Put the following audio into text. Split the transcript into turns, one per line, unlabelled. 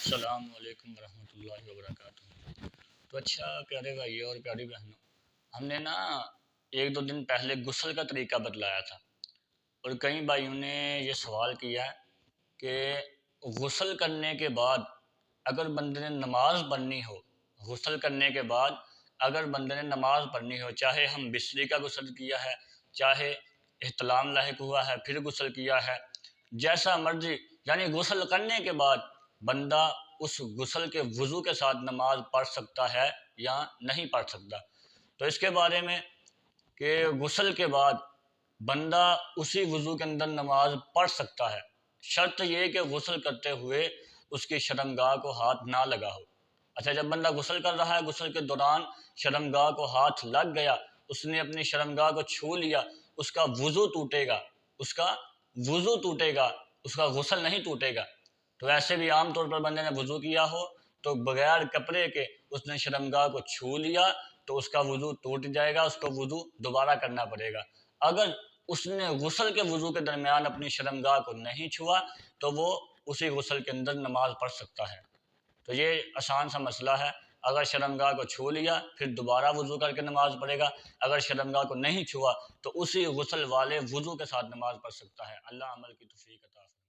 السلام علیکم ورحمۃ اللہ وبرکاتہ۔ تو اچھا پیارے بھائیوں اور پیاری بہنوں، ہم نے ایک دو دن پہلے غسل کا طریقہ بتلایا تھا، اور کئی بھائیوں نے یہ سوال کیا کہ غسل کرنے کے بعد اگر بندے نے نماز پڑھنی ہو، غسل کرنے کے بعد اگر بندے نے نماز پڑھنی ہو، چاہے ہم بسری کا غسل کیا ہے، چاہے احتلام لاحق ہوا ہے پھر غسل کیا ہے، جیسا مرضی، یعنی غسل کرنے کے بعد بندہ اس غسل کے وضو کے ساتھ نماز پڑھ سکتا ہے یا نہیں پڑھ سکتا۔ تو اس کے بارے میں کہ غسل کے بعد بندہ اسی وضو کے اندر نماز پڑھ سکتا ہے، شرط یہ کہ غسل کرتے ہوئے اس کی شرمگاہ کو ہاتھ نہ لگا ہو۔ اچھا، جب بندہ غسل کر رہا ہے، غسل کے دوران شرمگاہ کو ہاتھ لگ گیا، اس نے اپنی شرمگاہ کو چھو لیا، اس کا وضو ٹوٹے گا، اس کا وضو ٹوٹے گا، اس کا غسل نہیں ٹوٹے گا۔ تو ایسے بھی عام طور پر بندے نے وضو کیا ہو تو بغیر کپڑے کے اس نے شرمگاہ کو چھو لیا تو اس کا وضو ٹوٹ جائے گا، اس کو وضو دوبارہ کرنا پڑے گا۔ اگر اس نے غسل کے وضو کے درمیان اپنی شرمگاہ کو نہیں چھوا تو وہ اسی غسل کے اندر نماز پڑھ سکتا ہے۔ تو یہ آسان سا مسئلہ ہے، اگر شرمگاہ کو چھو لیا پھر دوبارہ وضو کر کے نماز پڑھے گا، اگر شرمگاہ کو نہیں چھوا تو اسی غسل والے وضو کے ساتھ نماز پڑھ سکتا ہے۔ اللہ عمل کی توفیق عطا فرمائے۔